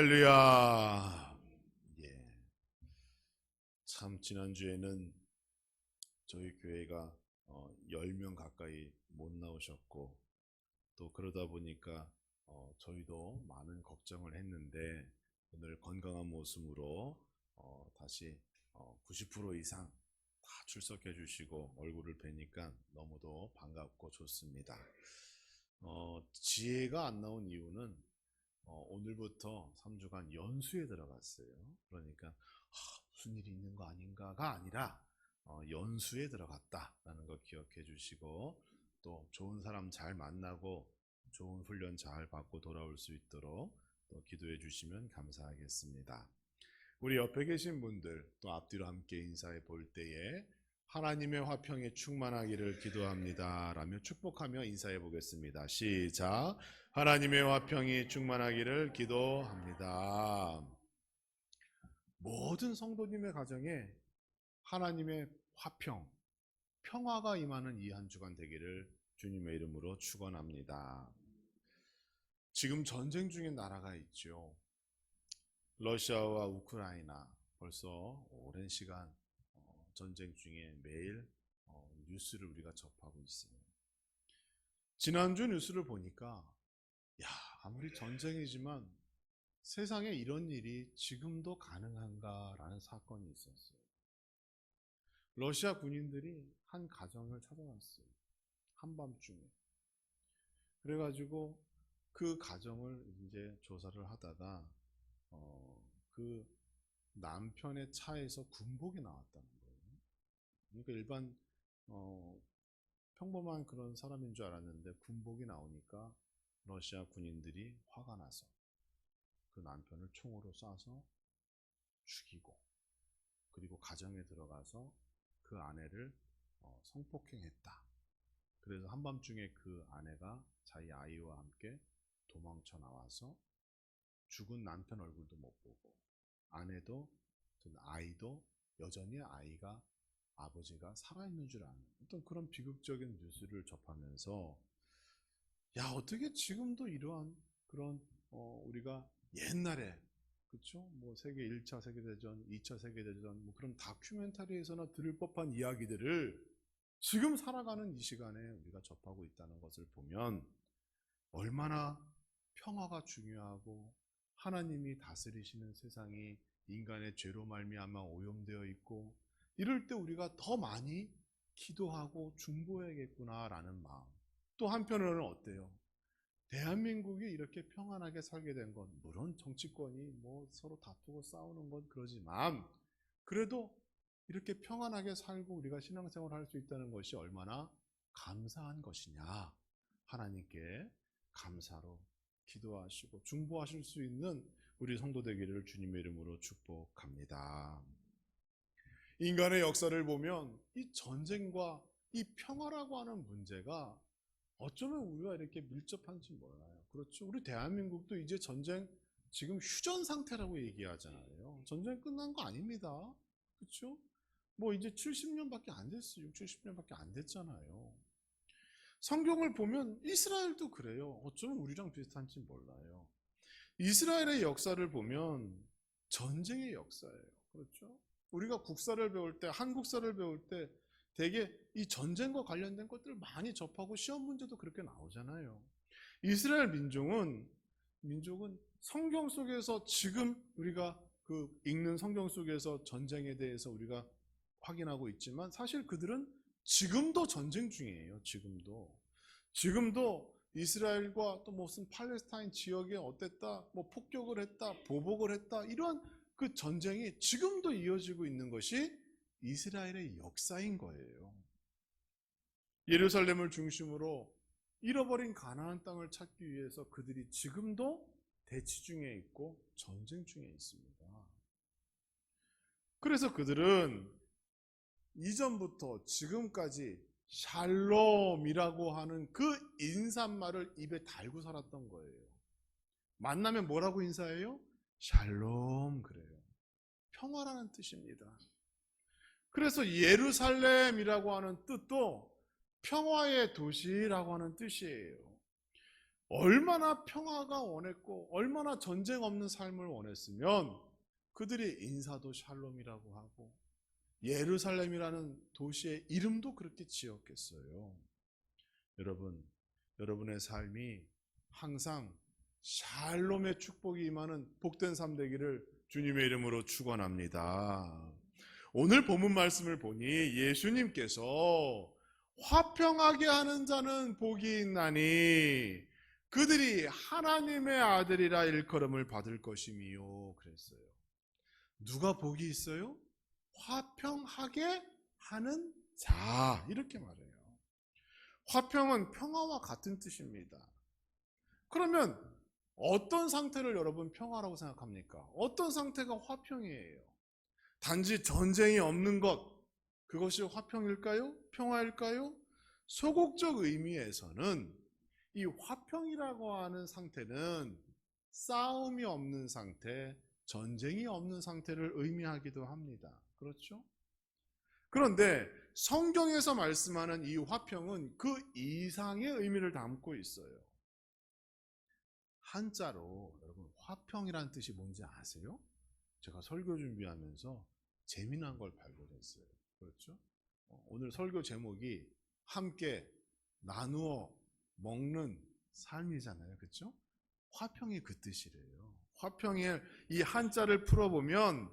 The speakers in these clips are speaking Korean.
할렐루야. 예. 참 지난주에는 저희 교회가 10명 가까이 못 나오셨고, 또 그러다 보니까 저희도 많은 걱정을 했는데, 오늘 건강한 모습으로 다시 90% 이상 다 출석해 주시고 얼굴을 뵈니까 너무도 반갑고 좋습니다. 지혜가 안 나온 이유는 오늘부터 3주간 연수에 들어갔어요. 그러니까 무슨 일이 있는 거 아닌가가 아니라 연수에 들어갔다라는 거 기억해 주시고, 또 좋은 사람 잘 만나고 좋은 훈련 잘 받고 돌아올 수 있도록 또 기도해 주시면 감사하겠습니다. 우리 옆에 계신 분들 또 앞뒤로 함께 인사해 볼 때에 하나님의 화평이 충만하기를 기도합니다 라며 축복하며 인사해 보겠습니다. 시작. 하나님의 화평이 충만하기를 기도합니다. 모든 성도님의 가정에 하나님의 화평, 평화가 임하는 이 한 주간 되기를 주님의 이름으로 축원합니다. 지금 전쟁 중인 나라가 있죠. 러시아와 우크라이나, 벌써 오랜 시간 전쟁 중에 매일 뉴스를 우리가 접하고 있어요. 지난주 뉴스를 보니까 아무리 전쟁이지만 세상에 이런 일이 지금도 가능한가라는 사건이 있었어요. 러시아 군인들이 한 가정을 찾아왔어요. 한밤중에. 그래가지고 그 가정을 이제 조사를 하다가 그 남편의 차에서 군복이 나왔다는 거예요. 그러니까 일반 평범한 그런 사람인 줄 알았는데 군복이 나오니까 러시아 군인들이 화가 나서 그 남편을 총으로 쏴서 죽이고, 그리고 가정에 들어가서 그 아내를 성폭행했다. 그래서 한밤중에 그 아내가 자기 아이와 함께 도망쳐 나와서 죽은 남편 얼굴도 못 보고, 아내도 아이도 여전히 아버지가 살아있는 줄 아는 어떤 그런 비극적인 뉴스를 접하면서, 어떻게 지금도 이러한 그런 우리가 옛날에, 그렇죠? 뭐 세계 1차 세계대전, 2차 세계대전, 뭐 그런 다큐멘터리에서나 들을 법한 이야기들을 지금 살아가는 이 시간에 우리가 접하고 있다는 것을 보면 얼마나 평화가 중요하고 하나님이 다스리시는 세상이 인간의 죄로 말미암아 오염되어 있고, 이럴 때 우리가 더 많이 기도하고 중보해야겠구나라는 마음. 또 한편으로는 어때요? 대한민국이 이렇게 평안하게 살게 된 건, 물론 정치권이 뭐 서로 다투고 싸우는 건 그러지만, 그래도 이렇게 평안하게 살고 우리가 신앙생활을 할 수 있다는 것이 얼마나 감사한 것이냐. 하나님께 감사로 기도하시고 중보하실 수 있는 우리 성도 되기를 주님의 이름으로 축복합니다. 인간의 역사를 보면 이 전쟁과 이 평화라고 하는 문제가 어쩌면 우리가 이렇게 밀접한지 몰라요. 그렇죠? 우리 대한민국도 이제 전쟁, 지금 휴전 상태라고 얘기하잖아요. 전쟁 끝난 거 아닙니다. 그렇죠? 뭐 이제 70년밖에 안 됐어요. 70년밖에 안 됐잖아요. 성경을 보면 이스라엘도 그래요. 어쩌면 우리랑 비슷한지 몰라요. 이스라엘의 역사를 보면 전쟁의 역사예요. 그렇죠? 우리가 국사를 배울 때, 한국사를 배울 때 되게 이 전쟁과 관련된 것들을 많이 접하고 시험 문제도 그렇게 나오잖아요. 이스라엘 민족은 성경 속에서, 지금 우리가 그 읽는 성경 속에서 전쟁에 대해서 우리가 확인하고 있지만, 사실 그들은 지금도 전쟁 중이에요. 지금도 이스라엘과 또 무슨 팔레스타인 지역에 어땠다, 뭐 폭격을 했다, 보복을 했다, 이러한 그 전쟁이 지금도 이어지고 있는 것이 이스라엘의 역사인 거예요. 예루살렘을 중심으로 잃어버린 가나안 땅을 찾기 위해서 그들이 지금도 대치 중에 있고 전쟁 중에 있습니다. 그래서 그들은 이전부터 지금까지 샬롬이라고 하는 그 인사말을 입에 달고 살았던 거예요. 만나면 뭐라고 인사해요? 샬롬, 그래요. 평화라는 뜻입니다. 그래서 예루살렘이라고 하는 뜻도 평화의 도시라고 하는 뜻이에요. 얼마나 평화가 원했고 얼마나 전쟁 없는 삶을 원했으면 그들이 인사도 샬롬이라고 하고 예루살렘이라는 도시의 이름도 그렇게 지었겠어요. 여러분, 여러분의 삶이 항상 샬롬의 축복이 임하는 복된 삶 되기를 주님의 이름으로 축원합니다. 오늘 본문 말씀을 보니 예수님께서 화평하게 하는 자는 복이 있나니 그들이 하나님의 아들이라 일컬음을 받을 것임이요 그랬어요. 누가 복이 있어요? 화평하게 하는 자, 이렇게 말해요. 화평은 평화와 같은 뜻입니다. 그러면 어떤 상태를 여러분 평화라고 생각합니까? 어떤 상태가 화평이에요? 단지 전쟁이 없는 것, 그것이 화평일까요? 평화일까요? 소극적 의미에서는 이 화평이라고 하는 상태는 싸움이 없는 상태, 전쟁이 없는 상태를 의미하기도 합니다. 그렇죠? 그런데 성경에서 말씀하는 이 화평은 그 이상의 의미를 담고 있어요. 한자로 여러분 화평이란 뜻이 뭔지 아세요? 제가 설교 준비하면서 재미난 걸 발견했어요. 그렇죠? 오늘 설교 제목이 함께 나누어 먹는 삶이잖아요. 그렇죠? 화평이 그 뜻이래요. 화평의 이 한자를 풀어보면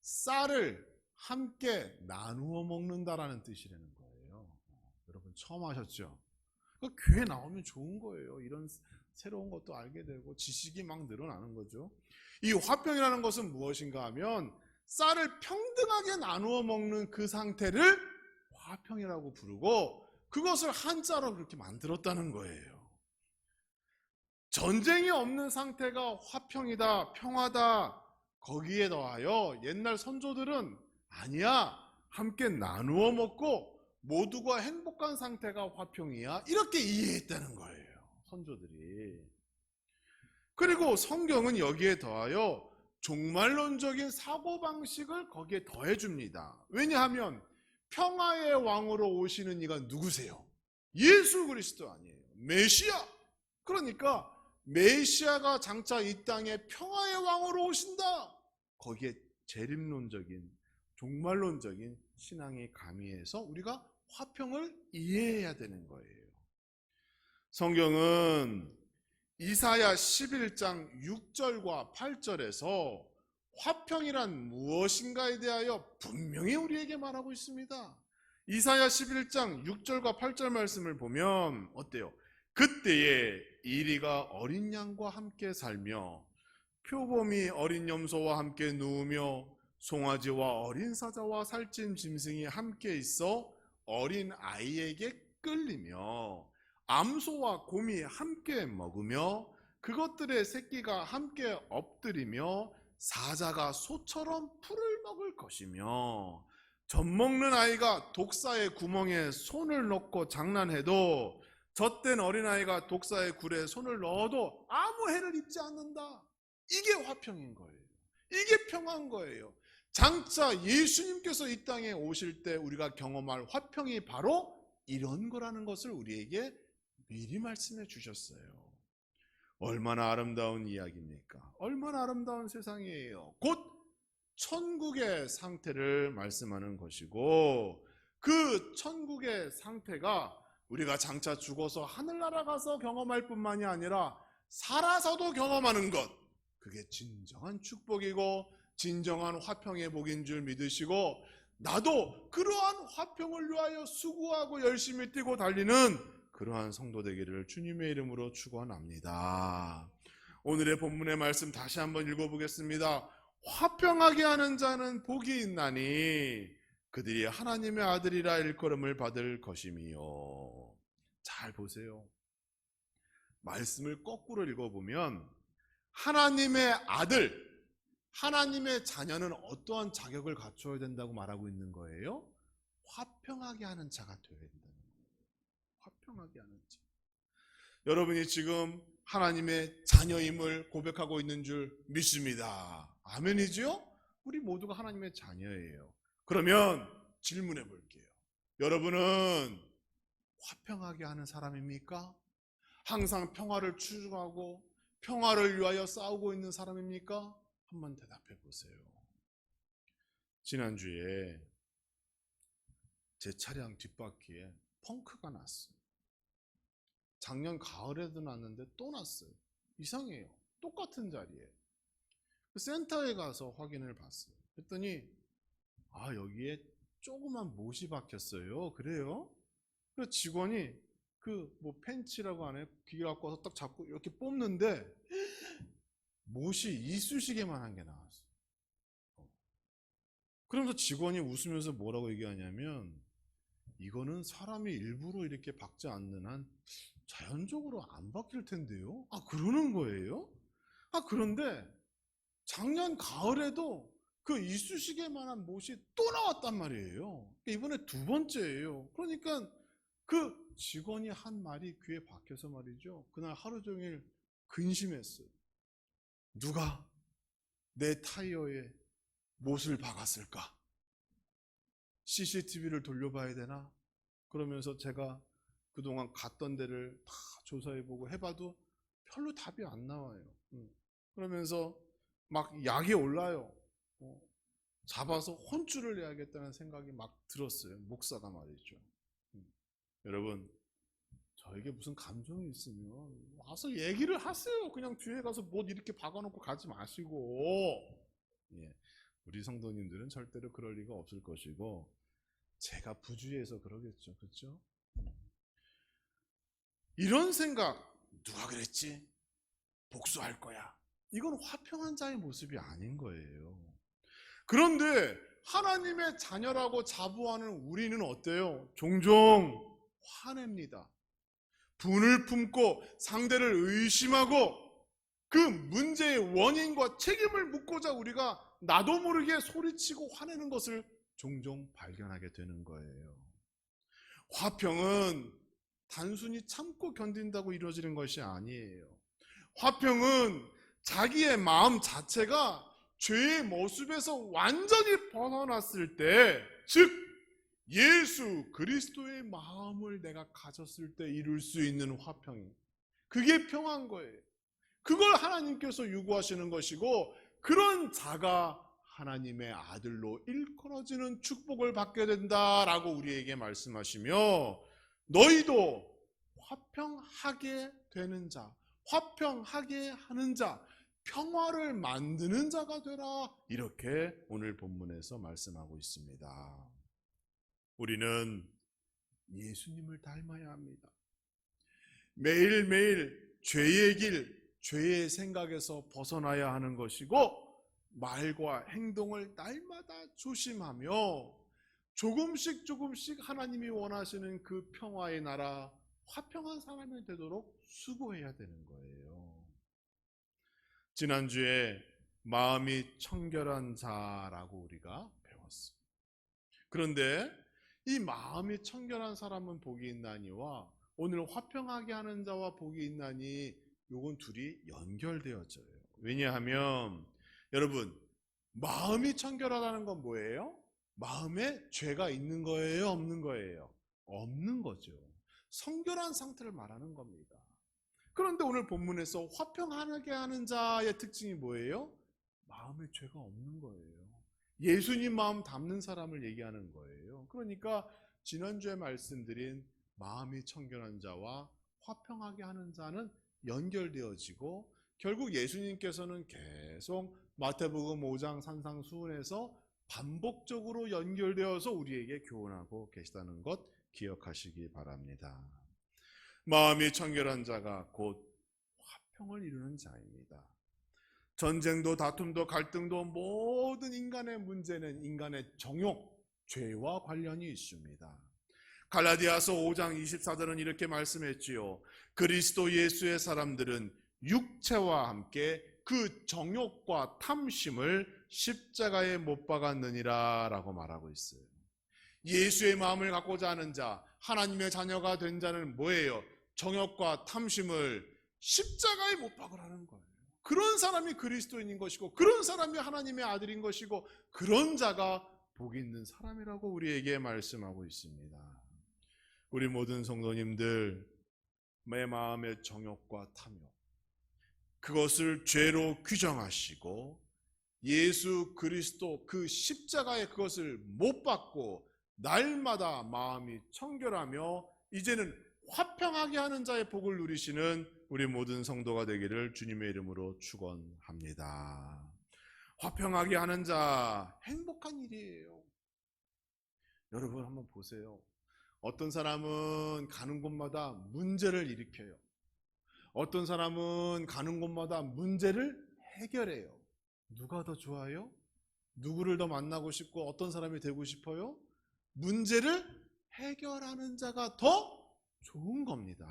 쌀을 함께 나누어 먹는다라는 뜻이라는 거예요. 여러분 처음 하셨죠? 교회 나오면 좋은 거예요. 이런 새로운 것도 알게 되고 지식이 막 늘어나는 거죠. 이 화평이라는 것은 무엇인가 하면 쌀을 평등하게 나누어 먹는 그 상태를 화평이라고 부르고 그것을 한자로 그렇게 만들었다는 거예요. 전쟁이 없는 상태가 화평이다, 평화다. 거기에 더하여 옛날 선조들은 아니야, 함께 나누어 먹고 모두가 행복한 상태가 화평이야, 이렇게 이해했다는 거예요, 선조들이. 그리고 성경은 여기에 더하여 종말론적인 사고방식을 거기에 더해줍니다. 왜냐하면 평화의 왕으로 오시는 이가 누구세요? 예수 그리스도 아니에요, 메시아. 그러니까 메시아가 장차 이 땅에 평화의 왕으로 오신다. 거기에 재림론적인, 종말론적인 신앙이 가미해서 우리가 화평을 이해해야 되는 거예요. 성경은 이사야 11장 6절과 8절에서 화평이란 무엇인가에 대하여 분명히 우리에게 말하고 있습니다. 이사야 11장 6절과 8절 말씀을 보면 어때요? 그때에 이리가 어린 양과 함께 살며 표범이 어린 염소와 함께 누우며 송아지와 어린 사자와 살찐 짐승이 함께 있어 어린 아이에게 끌리며 암소와 곰이 함께 먹으며 그것들의 새끼가 함께 엎드리며 사자가 소처럼 풀을 먹을 것이며 젖먹는 아이가 독사의 구멍에 손을 넣고 장난해도 젖된 어린아이가 독사의 굴에 손을 넣어도 아무 해를 입지 않는다. 이게 화평인 거예요. 이게 평화인 거예요. 장차 예수님께서 이 땅에 오실 때 우리가 경험할 화평이 바로 이런 거라는 것을 우리에게 미리 말씀해 주셨어요. 얼마나 아름다운 이야기입니까? 얼마나 아름다운 세상이에요. 곧 천국의 상태를 말씀하는 것이고 그 천국의 상태가 우리가 장차 죽어서 하늘나라 가서 경험할 뿐만이 아니라 살아서도 경험하는 것, 그게 진정한 축복이고 진정한 화평의 복인 줄 믿으시고 나도 그러한 화평을 위하여 수고하고 열심히 뛰고 달리는 그러한 성도 되기를 주님의 이름으로 축원합니다. 오늘의 본문의 말씀 다시 한번 읽어보겠습니다. 화평하게 하는 자는 복이 있나니 그들이 하나님의 아들이라 일컬음을 받을 것임이요. 잘 보세요. 말씀을 거꾸로 읽어보면 하나님의 아들, 하나님의 자녀는 어떠한 자격을 갖춰야 된다고 말하고 있는 거예요? 화평하게 하는 자가 되어야 된다는 거예요. 화평하게 하는 자. 여러분이 지금 하나님의 자녀임을 고백하고 있는 줄 믿습니다. 아멘이죠? 우리 모두가 하나님의 자녀예요. 그러면 질문해 볼게요. 여러분은 화평하게 하는 사람입니까? 항상 평화를 추구하고 평화를 위하여 싸우고 있는 사람입니까? 한번 대답해 보세요. 지난주에 제 차량 뒷바퀴에 펑크가 났어요. 작년 가을에도 났는데 또 났어요. 이상해요. 똑같은 자리에. 센터에 가서 확인을 봤어요. 그랬더니 여기에 조그만 못이 박혔어요. 그래요? 그래서 직원이 펜치라고 하네. 기계 갖고 와서 딱 잡고 이렇게 뽑는데 못이 이쑤시개만한 게 나왔어요. 그러면서 직원이 웃으면서 뭐라고 얘기하냐면 이거는 사람이 일부러 이렇게 박지 않는 한 자연적으로 안 박힐 텐데요. 그러는 거예요? 그런데 작년 가을에도 그 이쑤시개만한 못이 또 나왔단 말이에요. 이번에 두 번째예요. 그러니까 그 직원이 한 말이 귀에 박혀서 말이죠. 그날 하루 종일 근심했어요. 누가 내 타이어에 못을 박았을까? CCTV를 돌려봐야 되나? 그러면서 제가 그동안 갔던 데를 다 조사해보고 해봐도 별로 답이 안 나와요. 그러면서 막 약이 올라요. 잡아서 혼쭐을 내야겠다는 생각이 막 들었어요. 목사가 말이죠. 여러분, 저에게 무슨 감정이 있으면 와서 얘기를 하세요. 그냥 뒤에 가서 못 이렇게 박아놓고 가지 마시고. 우리 성도님들은 절대로 그럴 리가 없을 것이고 제가 부주의해서 그러겠죠. 그렇죠? 이런 생각, 누가 그랬지? 복수할 거야. 이건 화평한 자의 모습이 아닌 거예요. 그런데 하나님의 자녀라고 자부하는 우리는 어때요? 종종 화냅니다. 분을 품고 상대를 의심하고 그 문제의 원인과 책임을 묻고자 우리가 나도 모르게 소리치고 화내는 것을 종종 발견하게 되는 거예요. 화평은 단순히 참고 견딘다고 이루어지는 것이 아니에요. 화평은 자기의 마음 자체가 죄의 모습에서 완전히 벗어났을 때, 즉 예수 그리스도의 마음을 내가 가졌을 때 이룰 수 있는 화평이, 그게 평화인 거예요. 그걸 하나님께서 요구하시는 것이고 그런 자가 하나님의 아들로 일컬어지는 축복을 받게 된다라고 우리에게 말씀하시며 너희도 화평하게 되는 자, 화평하게 하는 자, 평화를 만드는 자가 되라, 이렇게 오늘 본문에서 말씀하고 있습니다. 우리는 예수님을 닮아야 합니다. 매일매일 죄의 길, 죄의 생각에서 벗어나야 하는 것이고 말과 행동을 날마다 조심하며 조금씩 하나님이 원하시는 그 평화의 나라, 화평한 사람이 되도록 수고해야 되는 거예요. 지난주에 마음이 청결한 자라고 우리가 배웠어요. 그런데 이 마음이 청결한 사람은 복이 있나니와 오늘 화평하게 하는 자와 복이 있나니 요건 둘이 연결되어져요. 왜냐하면 여러분, 마음이 청결하다는 건 뭐예요? 마음에 죄가 있는 거예요? 없는 거예요? 없는 거죠. 성결한 상태를 말하는 겁니다. 그런데 오늘 본문에서 화평하게 하는 자의 특징이 뭐예요? 마음에 죄가 없는 거예요. 예수님 마음 담는 사람을 얘기하는 거예요. 그러니까 지난주에 말씀드린 마음이 청결한 자와 화평하게 하는 자는 연결되어지고 결국 예수님께서는 계속 마태복음 5장 산상수훈에서 반복적으로 연결되어서 우리에게 교훈하고 계시다는 것 기억하시기 바랍니다. 마음이 청결한 자가 곧 화평을 이루는 자입니다. 전쟁도 다툼도 갈등도 모든 인간의 문제는 인간의 정욕, 죄와 관련이 있습니다. 갈라디아서 5장 24절은 이렇게 말씀했지요. 그리스도 예수의 사람들은 육체와 함께 그 정욕과 탐심을 십자가에 못 박았느니라 라고 말하고 있어요. 예수의 마음을 갖고자 하는 자, 하나님의 자녀가 된 자는 뭐예요? 정욕과 탐심을 십자가에 못 박으라는 거예요. 그런 사람이 그리스도인인 것이고 그런 사람이 하나님의 아들인 것이고 그런 자가 복이 있는 사람이라고 우리에게 말씀하고 있습니다. 우리 모든 성도님들, 내 마음의 정욕과 탐욕, 그것을 죄로 규정하시고 예수 그리스도 그 십자가에 그것을 못 박고 날마다 마음이 청결하며 이제는 화평하게 하는 자의 복을 누리시는 우리 모든 성도가 되기를 주님의 이름으로 축원합니다. 화평하게 하는 자, 행복한 일이에요. 여러분 한번 보세요. 어떤 사람은 가는 곳마다 문제를 일으켜요. 어떤 사람은 가는 곳마다 문제를 해결해요. 누가 더 좋아요? 누구를 더 만나고 싶고 어떤 사람이 되고 싶어요? 문제를 해결하는 자가 더 좋은 겁니다.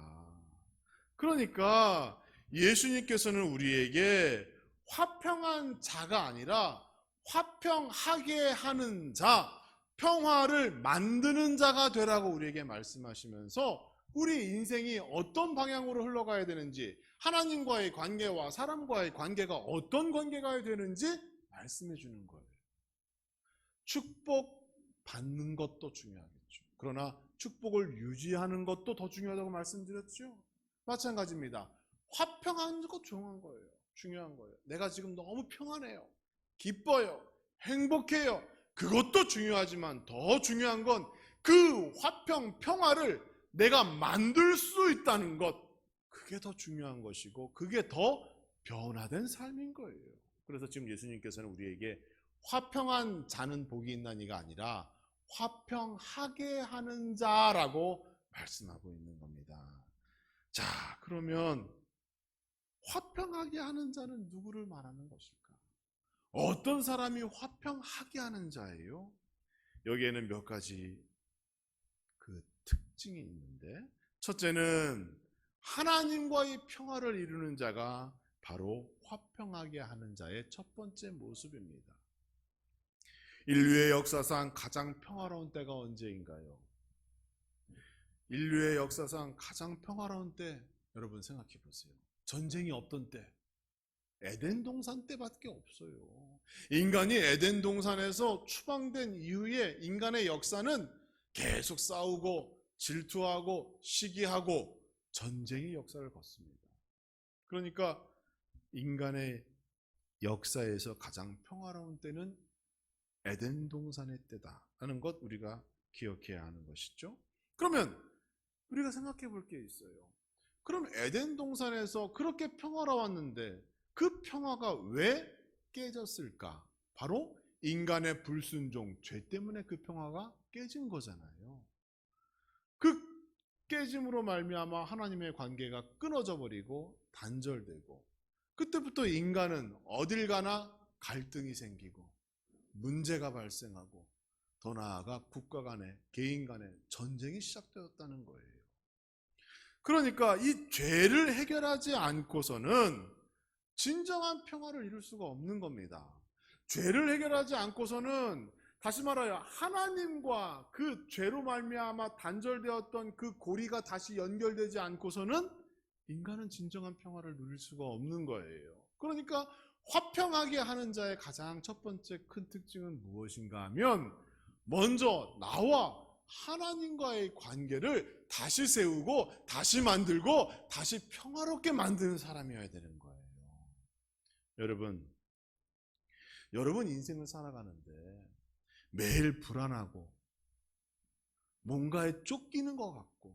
그러니까 예수님께서는 우리에게 화평한 자가 아니라 화평하게 하는 자, 평화를 만드는 자가 되라고 우리에게 말씀하시면서 우리 인생이 어떤 방향으로 흘러가야 되는지, 하나님과의 관계와 사람과의 관계가 어떤 관계가 되는지 말씀해 주는 거예요. 축복 받는 것도 중요하겠죠. 그러나 축복을 유지하는 것도 더 중요하다고 말씀드렸죠. 마찬가지입니다. 화평한 것 중요한 거예요. 중요한 거예요. 내가 지금 너무 평안해요. 기뻐요. 행복해요. 그것도 중요하지만 더 중요한 건 그 화평, 평화를 내가 만들 수 있다는 것, 그게 더 중요한 것이고 그게 더 변화된 삶인 거예요. 그래서 지금 예수님께서는 우리에게 화평한 자는 복이 있나니가 아니라 화평하게 하는 자라고 말씀하고 있는 겁니다. 자, 그러면 화평하게 하는 자는 누구를 말하는 것일까? 어떤 사람이 화평하게 하는 자예요? 여기에는 몇 가지 그 특징이 있는데, 첫째는 하나님과의 평화를 이루는 자가 바로 화평하게 하는 자의 첫 번째 모습입니다. 인류의 역사상 가장 평화로운 때가 언제인가요? 인류의 역사상 가장 평화로운 때, 여러분 생각해 보세요. 전쟁이 없던 때, 에덴 동산 때밖에 없어요. 인간이 에덴 동산에서 추방된 이후에 인간의 역사는 계속 싸우고 질투하고 시기하고 전쟁의 역사를 걷습니다. 그러니까 인간의 역사에서 가장 평화로운 때는 에덴 동산의 때다라는 것 우리가 기억해야 하는 것이죠. 그러면 우리가 생각해 볼 게 있어요. 그럼 에덴 동산에서 그렇게 평화로웠는데 그 평화가 왜 깨졌을까? 바로 인간의 불순종, 죄 때문에 그 평화가 깨진 거잖아요. 그 깨짐으로 말미암아 하나님의 관계가 끊어져 버리고 단절되고, 그때부터 인간은 어딜 가나 갈등이 생기고 문제가 발생하고 더 나아가 국가 간에, 개인 간에 전쟁이 시작되었다는 거예요. 그러니까 이 죄를 해결하지 않고서는 진정한 평화를 이룰 수가 없는 겁니다. 죄를 해결하지 않고서는, 다시 말하여 하나님과 그 죄로 말미암아 단절되었던 그 고리가 다시 연결되지 않고서는 인간은 진정한 평화를 누릴 수가 없는 거예요. 그러니까 화평하게 하는 자의 가장 첫 번째 큰 특징은 무엇인가 하면, 먼저 나와 하나님과의 관계를 다시 세우고 다시 만들고 다시 평화롭게 만드는 사람이어야 되는 거예요. 여러분 인생을 살아가는데 매일 불안하고 뭔가에 쫓기는 것 같고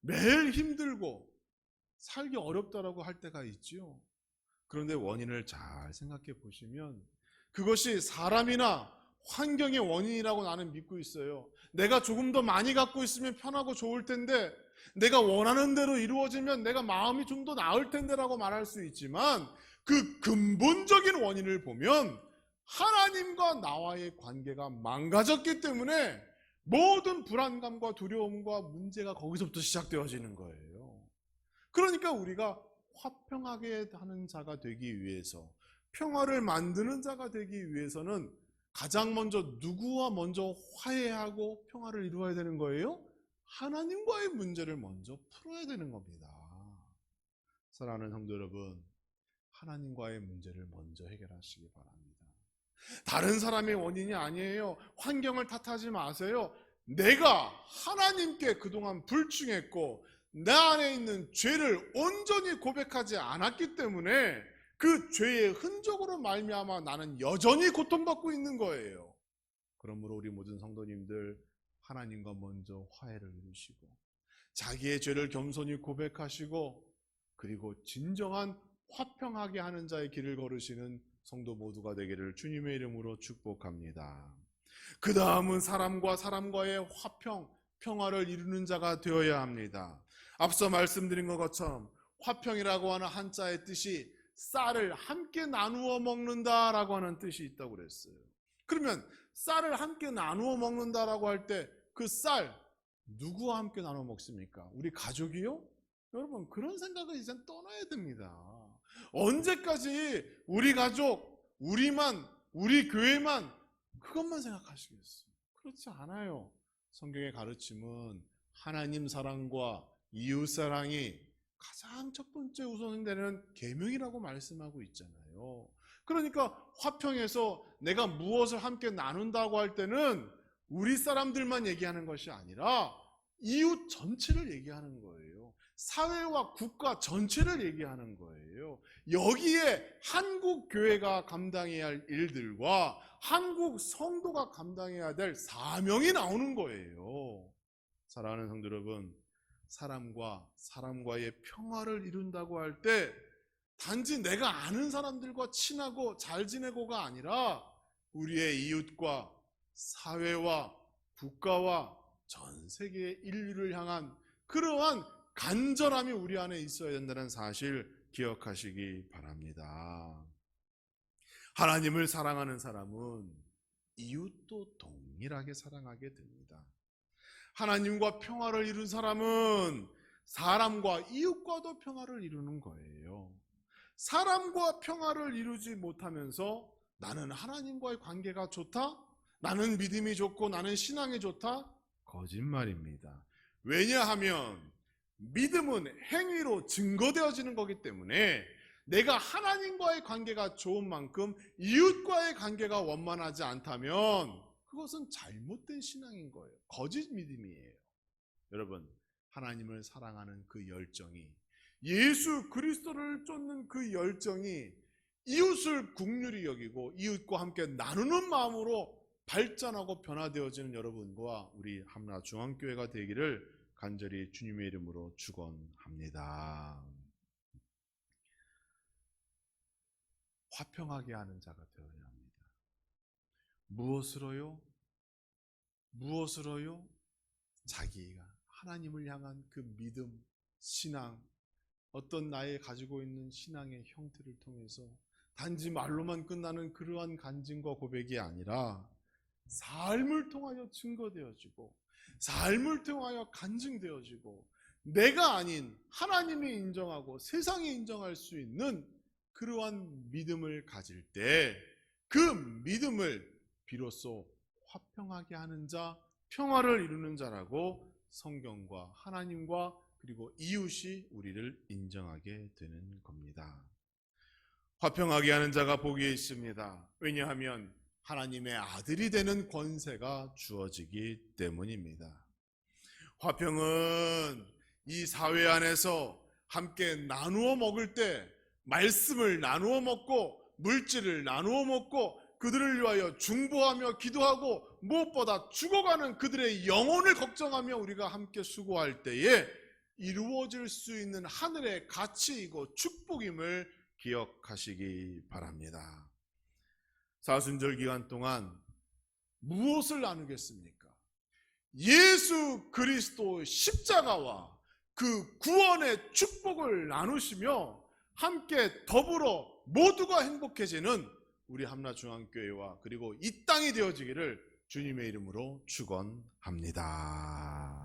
매일 힘들고 살기 어렵다라고 할 때가 있지요. 그런데 원인을 잘 생각해 보시면 그것이 사람이나 환경의 원인이라고 나는 믿고 있어요. 내가 조금 더 많이 갖고 있으면 편하고 좋을 텐데, 내가 원하는 대로 이루어지면 내가 마음이 좀 더 나을 텐데라고 말할 수 있지만, 그 근본적인 원인을 보면 하나님과 나와의 관계가 망가졌기 때문에 모든 불안감과 두려움과 문제가 거기서부터 시작되어지는 거예요. 그러니까 우리가 화평하게 하는 자가 되기 위해서, 평화를 만드는 자가 되기 위해서는 가장 먼저 누구와 먼저 화해하고 평화를 이루어야 되는 거예요? 하나님과의 문제를 먼저 풀어야 되는 겁니다. 사랑하는 성도 여러분, 하나님과의 문제를 먼저 해결하시기 바랍니다. 다른 사람의 원인이 아니에요. 환경을 탓하지 마세요. 내가 하나님께 그동안 불충했고 내 안에 있는 죄를 온전히 고백하지 않았기 때문에 그 죄의 흔적으로 말미암아 나는 여전히 고통받고 있는 거예요. 그러므로 우리 모든 성도님들 하나님과 먼저 화해를 이루시고 자기의 죄를 겸손히 고백하시고 그리고 진정한 화평하게 하는 자의 길을 걸으시는 성도 모두가 되기를 주님의 이름으로 축복합니다. 그 다음은 사람과 사람과의 화평, 평화를 이루는 자가 되어야 합니다. 앞서 말씀드린 것처럼 화평이라고 하는 한자의 뜻이 쌀을 함께 나누어 먹는다라고 하는 뜻이 있다고 그랬어요. 그러면 쌀을 함께 나누어 먹는다라고 할 때 그 쌀 누구와 함께 나눠 먹습니까? 우리 가족이요? 여러분 그런 생각을 이제 떠나야 됩니다. 언제까지 우리 가족, 우리만, 우리 교회만 그것만 생각하시겠어요? 그렇지 않아요. 성경의 가르침은 하나님 사랑과 이웃 사랑이 가장 첫 번째 우선되는 계명이라고 말씀하고 있잖아요. 그러니까 화평에서 내가 무엇을 함께 나눈다고 할 때는 우리 사람들만 얘기하는 것이 아니라 이웃 전체를 얘기하는 거예요. 사회와 국가 전체를 얘기하는 거예요. 여기에 한국 교회가 감당해야 할 일들과 한국 성도가 감당해야 될 사명이 나오는 거예요. 사랑하는 성도 여러분, 사람과 사람과의 평화를 이룬다고 할 때 단지 내가 아는 사람들과 친하고 잘 지내고가 아니라 우리의 이웃과 사회와 국가와 전 세계의 인류를 향한 그러한 간절함이 우리 안에 있어야 된다는 사실 기억하시기 바랍니다. 하나님을 사랑하는 사람은 이웃도 동일하게 사랑하게 됩니다. 하나님과 평화를 이룬 사람은 사람과 이웃과도 평화를 이루는 거예요. 사람과 평화를 이루지 못하면서 나는 하나님과의 관계가 좋다? 나는 믿음이 좋고 나는 신앙이 좋다? 거짓말입니다. 왜냐하면 믿음은 행위로 증거되어지는 거기 때문에 내가 하나님과의 관계가 좋은 만큼 이웃과의 관계가 원만하지 않다면 그것은 잘못된 신앙인 거예요. 거짓 믿음이에요. 여러분, 하나님을 사랑하는 그 열정이, 예수 그리스도를 쫓는 그 열정이 이웃을 긍휼히 여기고 이웃과 함께 나누는 마음으로 발전하고 변화되어지는 여러분과 우리 함라중앙교회가 되기를 간절히 주님의 이름으로 축원합니다. 화평하게 하는 자가 되어야 합니다. 무엇으로요? 무엇으로요? 자기가 하나님을 향한 그 믿음, 신앙, 어떤 나의 가지고 있는 신앙의 형태를 통해서 단지 말로만 끝나는 그러한 간증과 고백이 아니라 삶을 통하여 증거되어지고 삶을 통하여 간증되어지고 내가 아닌 하나님이 인정하고 세상이 인정할 수 있는 그러한 믿음을 가질 때 그 믿음을 비로소 화평하게 하는 자, 평화를 이루는 자라고 성경과 하나님과 그리고 이웃이 우리를 인정하게 되는 겁니다. 화평하게 하는 자가 복이 있습니다. 왜냐하면 하나님의 아들이 되는 권세가 주어지기 때문입니다. 화평은 이 사회 안에서 함께 나누어 먹을 때 말씀을 나누어 먹고 물질을 나누어 먹고 그들을 위하여 중보하며 기도하고 무엇보다 죽어가는 그들의 영혼을 걱정하며 우리가 함께 수고할 때에 이루어질 수 있는 하늘의 가치이고 축복임을 기억하시기 바랍니다. 사순절 기간 동안 무엇을 나누겠습니까? 예수 그리스도 십자가와 그 구원의 축복을 나누시며 함께 더불어 모두가 행복해지는 우리 함라중앙교회와 그리고 이 땅이 되어지기를 주님의 이름으로 축원합니다.